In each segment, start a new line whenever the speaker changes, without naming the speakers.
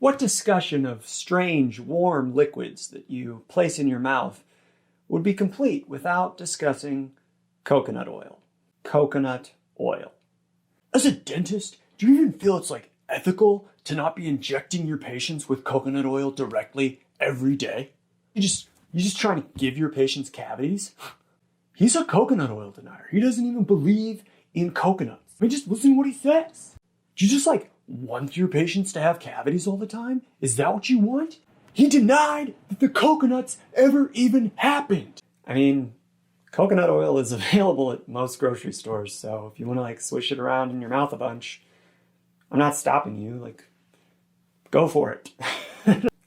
What discussion of strange, warm liquids that you place in your mouth would be complete without discussing coconut oil? Coconut oil. As a dentist, do you even feel it's ethical to not be injecting your patients with coconut oil directly every day? You just trying to give your patients cavities? He's a coconut oil denier. He doesn't even believe in coconuts. I mean, just listen to what he says. Do you just want your patients to have cavities all the time? Is that what you want? He denied that the coconuts ever even happened. I mean, coconut oil is available at most grocery stores, so if you want to swish it around in your mouth a bunch, I'm not stopping you. Go for it.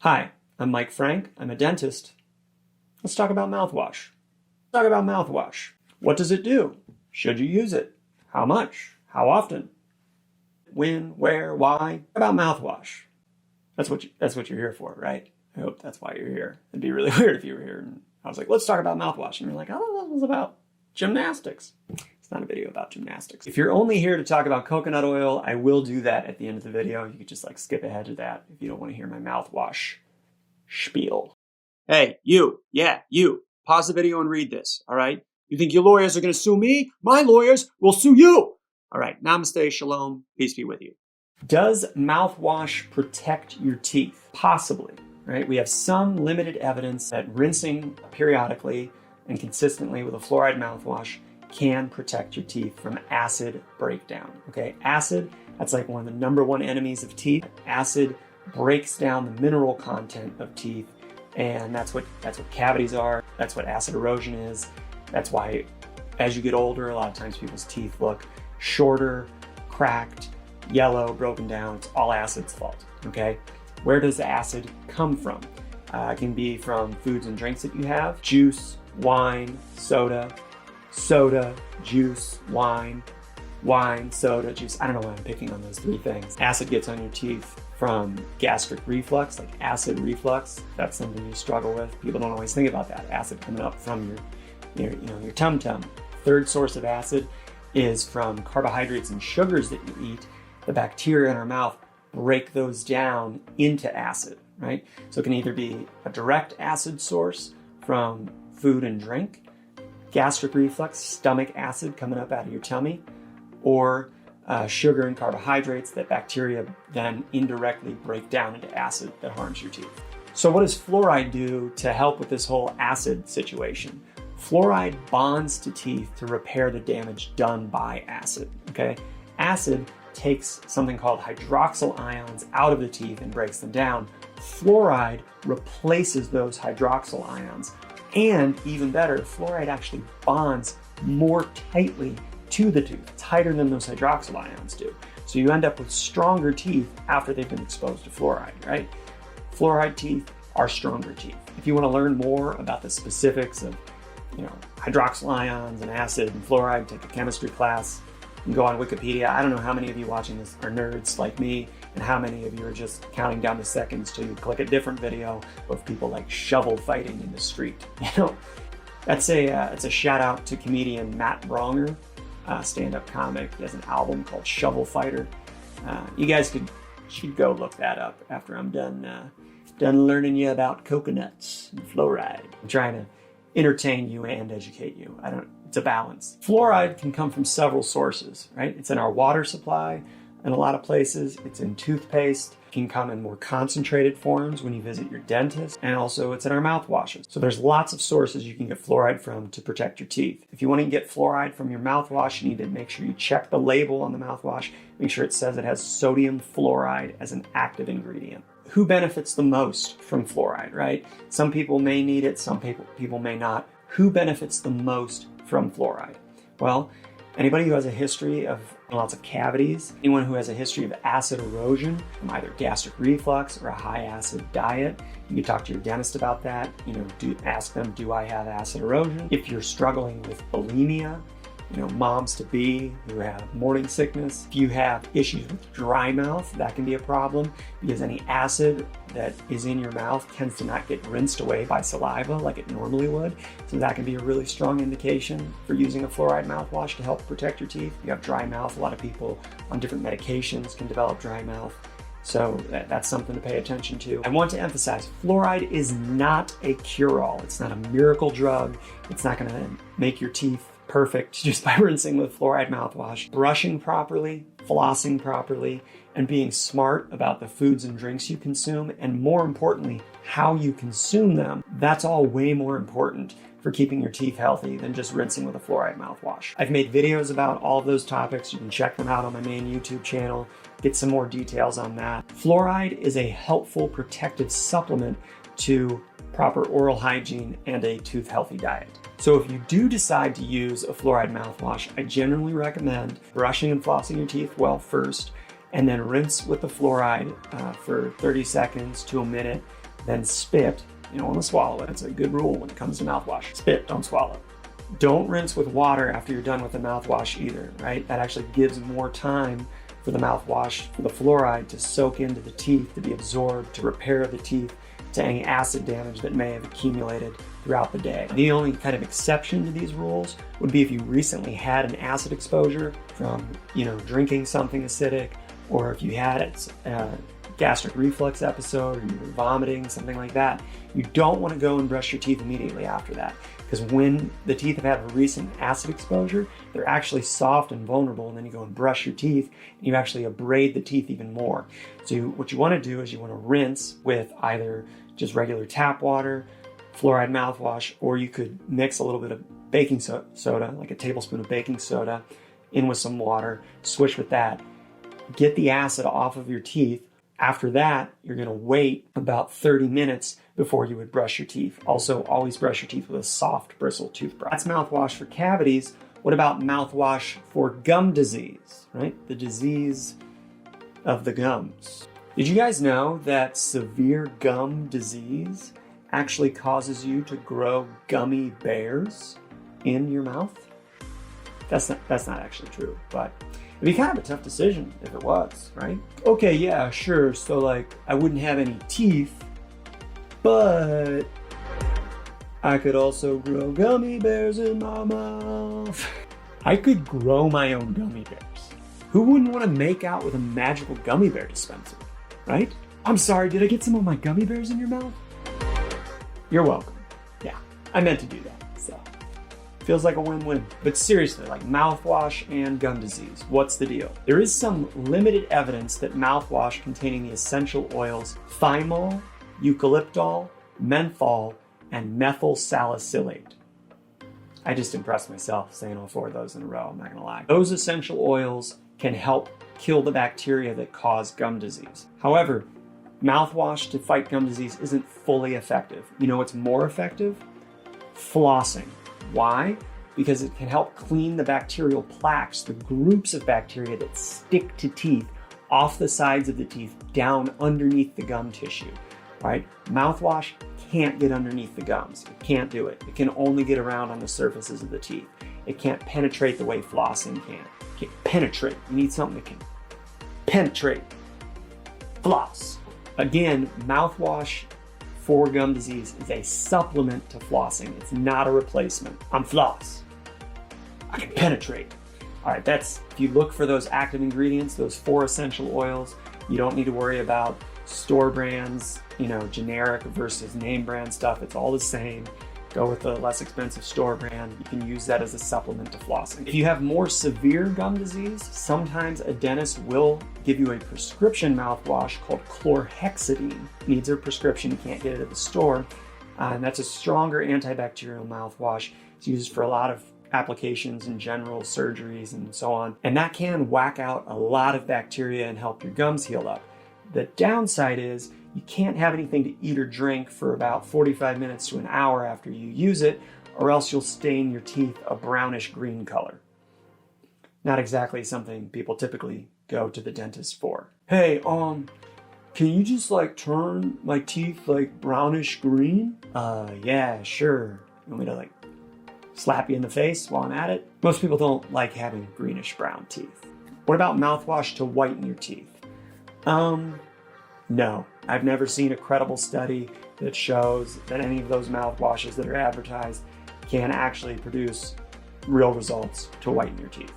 Hi, I'm Mike Frank. I'm a dentist. Let's talk about mouthwash. Talk about mouthwash. What does it do? Should you use it? How much? How often? When? Where? Why? About mouthwash. That's what you're here for, right? I hope that's why you're here. It'd be really weird if you were here and I was like, let's talk about mouthwash. And you're like, oh, that was about gymnastics. It's not a video about gymnastics. If you're only here to talk about coconut oil, I will do that at the end of the video. You could just skip ahead to that if you don't want to hear my mouthwash spiel. Hey, you. Yeah, you. Pause the video and read this, all right? You think your lawyers are going to sue me? My lawyers will sue you. All right, namaste, shalom, peace be with you. Does mouthwash protect your teeth? Possibly, right? We have some limited evidence that rinsing periodically and consistently with a fluoride mouthwash can protect your teeth from acid breakdown, okay? Acid, that's one of the #1 enemies of teeth. Acid breaks down the mineral content of teeth, and that's what cavities are. That's what acid erosion is. That's why as you get older, a lot of times people's teeth look shorter, cracked, yellow, broken down. It's all acid's fault, okay? Where does the acid come from? It can be from foods and drinks that you have, juice, wine, soda, juice, wine, soda, juice. I don't know why I'm picking on those 3 things. Acid gets on your teeth from gastric reflux, acid reflux. That's something you struggle with. People don't always think about that. Acid coming up from your tum-tum. Third source of acid is from carbohydrates and sugars that you eat. The bacteria in our mouth break those down into acid, right? So it can either be a direct acid source from food and drink, gastric reflux, stomach acid coming up out of your tummy, or sugar and carbohydrates that bacteria then indirectly break down into acid that harms your teeth. So what does fluoride do to help with this whole acid situation? Fluoride bonds to teeth to repair the damage done by acid, okay? Acid takes something called hydroxyl ions out of the teeth and breaks them down. Fluoride replaces those hydroxyl ions. And even better, fluoride actually bonds more tightly to the tooth, tighter than those hydroxyl ions do. So you end up with stronger teeth after they've been exposed to fluoride, right? Fluoride teeth are stronger teeth. If you want to learn more about the specifics of hydroxyl ions and acid and fluoride, take a chemistry class and go on Wikipedia. I don't know how many of you watching this are nerds like me and how many of you are just counting down the seconds till you click a different video of people shovel fighting in the street. That's it's a shout out to comedian Matt Bronger, stand-up comic. He has an album called Shovel Fighter. You guys should go look that up after I'm done learning you about coconuts and fluoride. I'm trying to entertain you and educate you. It's a balance. Fluoride can come from several sources, right? It's in our water supply in a lot of places. It's in toothpaste. It can come in more concentrated forms when you visit your dentist. And also it's in our mouthwashes. So there's lots of sources you can get fluoride from to protect your teeth. If you want to get fluoride from your mouthwash, you need to make sure you check the label on the mouthwash. Make sure it says it has sodium fluoride as an active ingredient. Who benefits the most from fluoride, right? Some people may need it, some people may not. Who benefits the most from fluoride? Well, anybody who has a history of lots of cavities, anyone who has a history of acid erosion from either gastric reflux or a high acid diet. You can talk to your dentist about that. Ask them, do I have acid erosion? If you're struggling with bulimia, moms to be who have morning sickness. If you have issues with dry mouth, that can be a problem because any acid that is in your mouth tends to not get rinsed away by saliva like it normally would. So that can be a really strong indication for using a fluoride mouthwash to help protect your teeth. If you have dry mouth, a lot of people on different medications can develop dry mouth. So that's something to pay attention to. I want to emphasize, fluoride is not a cure-all. It's not a miracle drug. It's not gonna make your teeth perfect just by rinsing with fluoride mouthwash. Brushing properly, flossing properly, and being smart about the foods and drinks you consume, and more importantly, how you consume them, that's all way more important for keeping your teeth healthy than just rinsing with a fluoride mouthwash. I've made videos about all of those topics. You can check them out on my main YouTube channel, get some more details on that. Fluoride is a helpful protective supplement to proper oral hygiene and a tooth healthy diet. So if you do decide to use a fluoride mouthwash, I generally recommend brushing and flossing your teeth well first, and then rinse with the fluoride for 30 seconds to a minute, then spit. You don't want to swallow it. It's a good rule when it comes to mouthwash. Spit, don't swallow. Don't rinse with water after you're done with the mouthwash either, right? That actually gives more time for the mouthwash, for the fluoride to soak into the teeth, to be absorbed, to repair the teeth, to any acid damage that may have accumulated throughout the day. The only kind of exception to these rules would be if you recently had an acid exposure from, drinking something acidic, or if you had a gastric reflux episode, or you were vomiting, something like that. You don't want to go and brush your teeth immediately after that, because when the teeth have had a recent acid exposure, they're actually soft and vulnerable, and then you go and brush your teeth, and you actually abrade the teeth even more. So what you want to do is you want to rinse with either just regular tap water, fluoride mouthwash, or you could mix a little bit of baking soda, like a tablespoon of baking soda, in with some water, swish with that, get the acid off of your teeth. After that, you're gonna wait about 30 minutes before you would brush your teeth. Also, always brush your teeth with a soft bristle toothbrush. That's mouthwash for cavities. What about mouthwash for gum disease, right? The disease of the gums. Did you guys know that severe gum disease actually causes you to grow gummy bears in your mouth? That's not actually true, but it'd be kind of a tough decision if it was, right? Okay, yeah, sure. So like, I wouldn't have any teeth, but I could also grow gummy bears in my mouth. I could grow my own gummy bears. Who wouldn't want to make out with a magical gummy bear dispenser, right? I'm sorry, did I get some of my gummy bears in your mouth? You're welcome. Yeah, I meant to do that, so. Feels like a win-win. But seriously, like mouthwash and gum disease, what's the deal? There is some limited evidence that mouthwash containing the essential oils thymol, eucalyptol, menthol, and methyl salicylate. I just impressed myself saying all four of those in a row, I'm not gonna lie. Those essential oils can help kill the bacteria that cause gum disease. However, mouthwash to fight gum disease isn't fully effective. You know what's more effective? Flossing. Why? Because it can help clean the bacterial plaques, the groups of bacteria that stick to teeth, off the sides of the teeth, down underneath the gum tissue, right? Mouthwash can't get underneath the gums. It can't do it. It can only get around on the surfaces of the teeth. It can't penetrate the way flossing can. It can't penetrate. You need something that can penetrate. Floss. Again, mouthwash for gum disease is a supplement to flossing. It's not a replacement. I'm floss. I can penetrate. All right, if you look for those active ingredients, those 4 essential oils, you don't need to worry about store brands, generic versus name brand stuff. It's all the same. Go with the less expensive store brand. You can use that as a supplement to flossing. If you have more severe gum disease, sometimes a dentist will give you a prescription mouthwash called chlorhexidine. It needs a prescription, you can't get it at the store. And that's a stronger antibacterial mouthwash. It's used for a lot of applications in general, surgeries and so on. And that can whack out a lot of bacteria and help your gums heal up. The downside is you can't have anything to eat or drink for about 45 minutes to an hour after you use it, or else you'll stain your teeth a brownish green color. Not exactly something people typically go to the dentist for. Hey, can you just turn my teeth brownish green? Yeah, sure. You want me to slap you in the face while I'm at it? Most people don't like having greenish brown teeth. What about mouthwash to whiten your teeth? No, I've never seen a credible study that shows that any of those mouthwashes that are advertised can actually produce real results to whiten your teeth.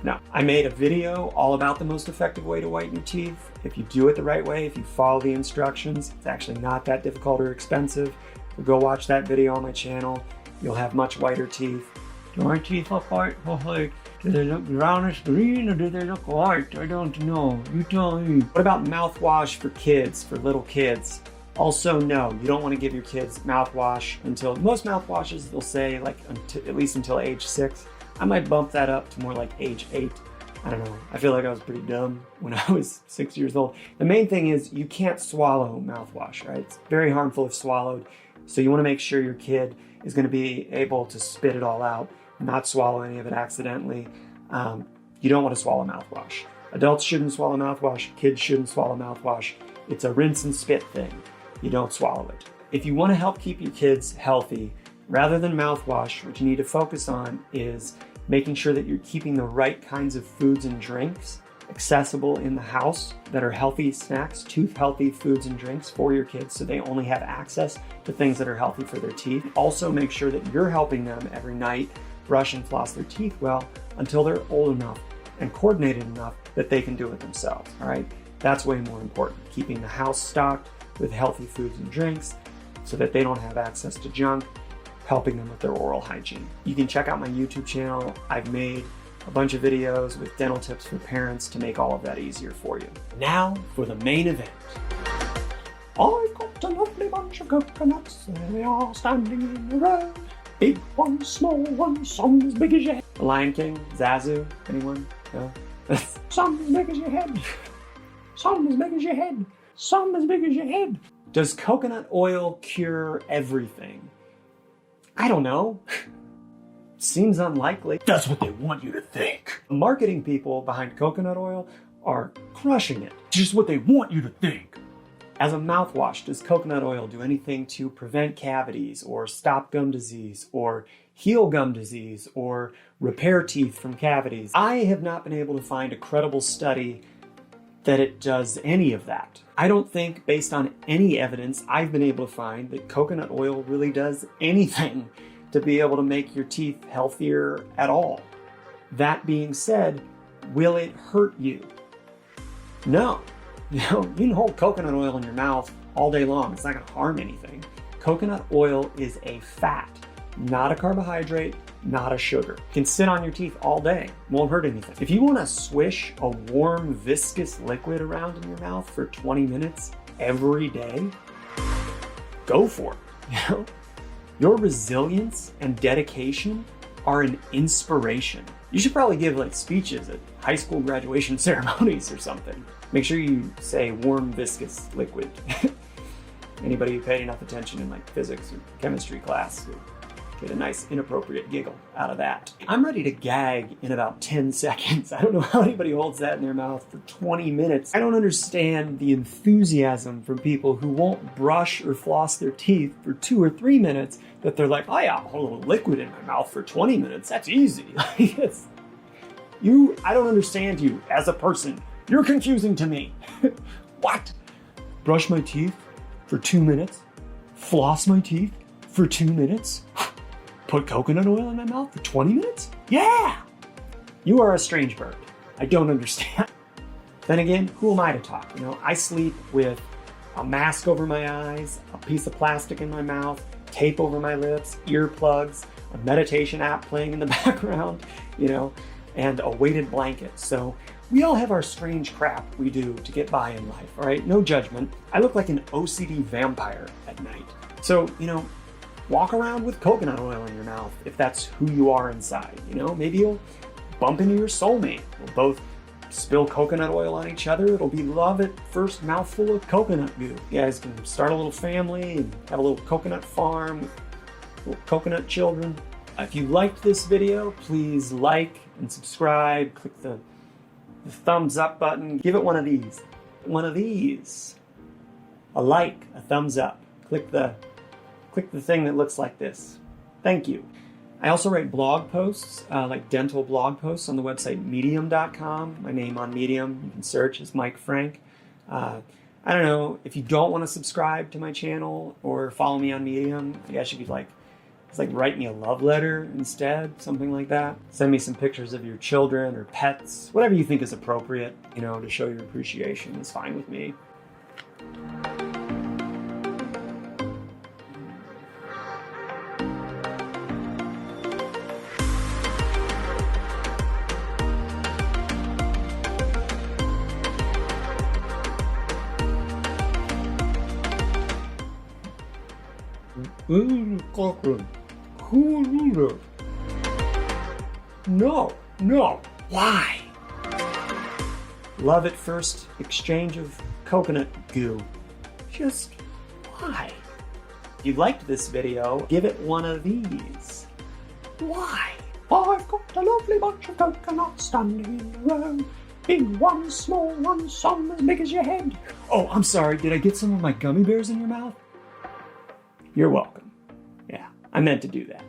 No. I made a video all about the most effective way to whiten your teeth. If you do it the right way, if you follow the instructions, it's actually not that difficult or expensive. So go watch that video on my channel. You'll have much whiter teeth. Do my teeth look white? Do they look brownish green or do they look white? I don't know. You tell me. What about mouthwash for kids, for little kids? Also, no, you don't want to give your kids mouthwash until, most mouthwashes, they'll say like at least until age 6. I might bump that up to more like age 8. I don't know. I feel like I was pretty dumb when I was 6 years old. The main thing is you can't swallow mouthwash, right? It's very harmful if swallowed. So you want to make sure your kid is going to be able to spit it all out, not swallow any of it accidentally. You don't want to swallow mouthwash. Adults shouldn't swallow mouthwash. Kids shouldn't swallow mouthwash. It's a rinse and spit thing. You don't swallow it. If you want to help keep your kids healthy, rather than mouthwash, what you need to focus on is making sure that you're keeping the right kinds of foods and drinks accessible in the house that are healthy snacks, tooth-healthy foods and drinks for your kids so they only have access to things that are healthy for their teeth. Also make sure that you're helping them every night brush and floss their teeth well until they're old enough and coordinated enough that they can do it themselves, all right? That's way more important, keeping the house stocked with healthy foods and drinks so that they don't have access to junk, helping them with their oral hygiene. You can check out my YouTube channel. I've made a bunch of videos with dental tips for parents to make all of that easier for you. Now for the main event. I've got a lovely bunch of coconuts. They are standing in a row. Big ones, small ones, some as big as your head. The Lion King, Zazu, anyone? No? Some as big as your head. Some as big as your head. Some as big as your head. Does coconut oil cure everything? I don't know. Seems unlikely. That's what they want you to think. The marketing people behind coconut oil are crushing it. Just what they want you to think. As a mouthwash, does coconut oil do anything to prevent cavities or stop gum disease or heal gum disease or repair teeth from cavities? I have not been able to find a credible study that it does any of that. I don't think, based on any evidence I've been able to find, that coconut oil really does anything to be able to make your teeth healthier at all. That being said, will it hurt you? No. You can hold coconut oil in your mouth all day long. It's not going to harm anything. Coconut oil is a fat, not a carbohydrate, not a sugar. It can sit on your teeth all day, won't hurt anything. If you want to swish a warm, viscous liquid around in your mouth for 20 minutes every day, go for it. Your resilience and dedication are an inspiration. You should probably give like speeches at high school graduation ceremonies or something. Make sure you say warm, viscous liquid. Anybody who paid enough attention in like physics or chemistry class will get a nice inappropriate giggle out of that. I'm ready to gag in about 10 seconds. I don't know how anybody holds that in their mouth for 20 minutes. I don't understand the enthusiasm from people who won't brush or floss their teeth for 2 or 3 minutes, that they're like, oh yeah, I'll hold a little liquid in my mouth for 20 minutes. That's easy. I don't understand you as a person. You're confusing to me. What? Brush my teeth for 2 minutes? Floss my teeth for 2 minutes? Put coconut oil in my mouth for 20 minutes? Yeah! You are a strange bird. I don't understand. Then again, who am I to talk? I sleep with a mask over my eyes, a piece of plastic in my mouth, tape over my lips, earplugs, a meditation app playing in the background, and a weighted blanket. So we all have our strange crap we do to get by in life, all right? No judgment. I look like an OCD vampire at night. So, walk around with coconut oil in your mouth if that's who you are inside. Maybe you'll bump into your soulmate. We'll both spill coconut oil on each other. It'll be love at first mouthful of coconut goo. You guys can start a little family and have a little coconut farm with little coconut children. If you liked this video, please like and subscribe. Click the thumbs up button. Give it one of these. One of these. A like, a thumbs up. Click the thing that looks like this. Thank you. I also write blog posts, like dental blog posts on the website medium.com. My name on Medium, you can search, is Mike Frank. I don't know, if you don't want to subscribe to my channel or follow me on Medium, I guess you could It's like write me a love letter instead, something like that. Send me some pictures of your children or pets, whatever you think is appropriate, you know, to show your appreciation is fine with me. No, why? Love at first exchange of coconut goo. Just why? If you liked this video, give it one of these. Why? I've got a lovely bunch of coconuts standing in a row. Big one, small one, some as big as your head. Oh, I'm sorry, did I get some of my gummy bears in your mouth? You're welcome. Yeah, I meant to do that.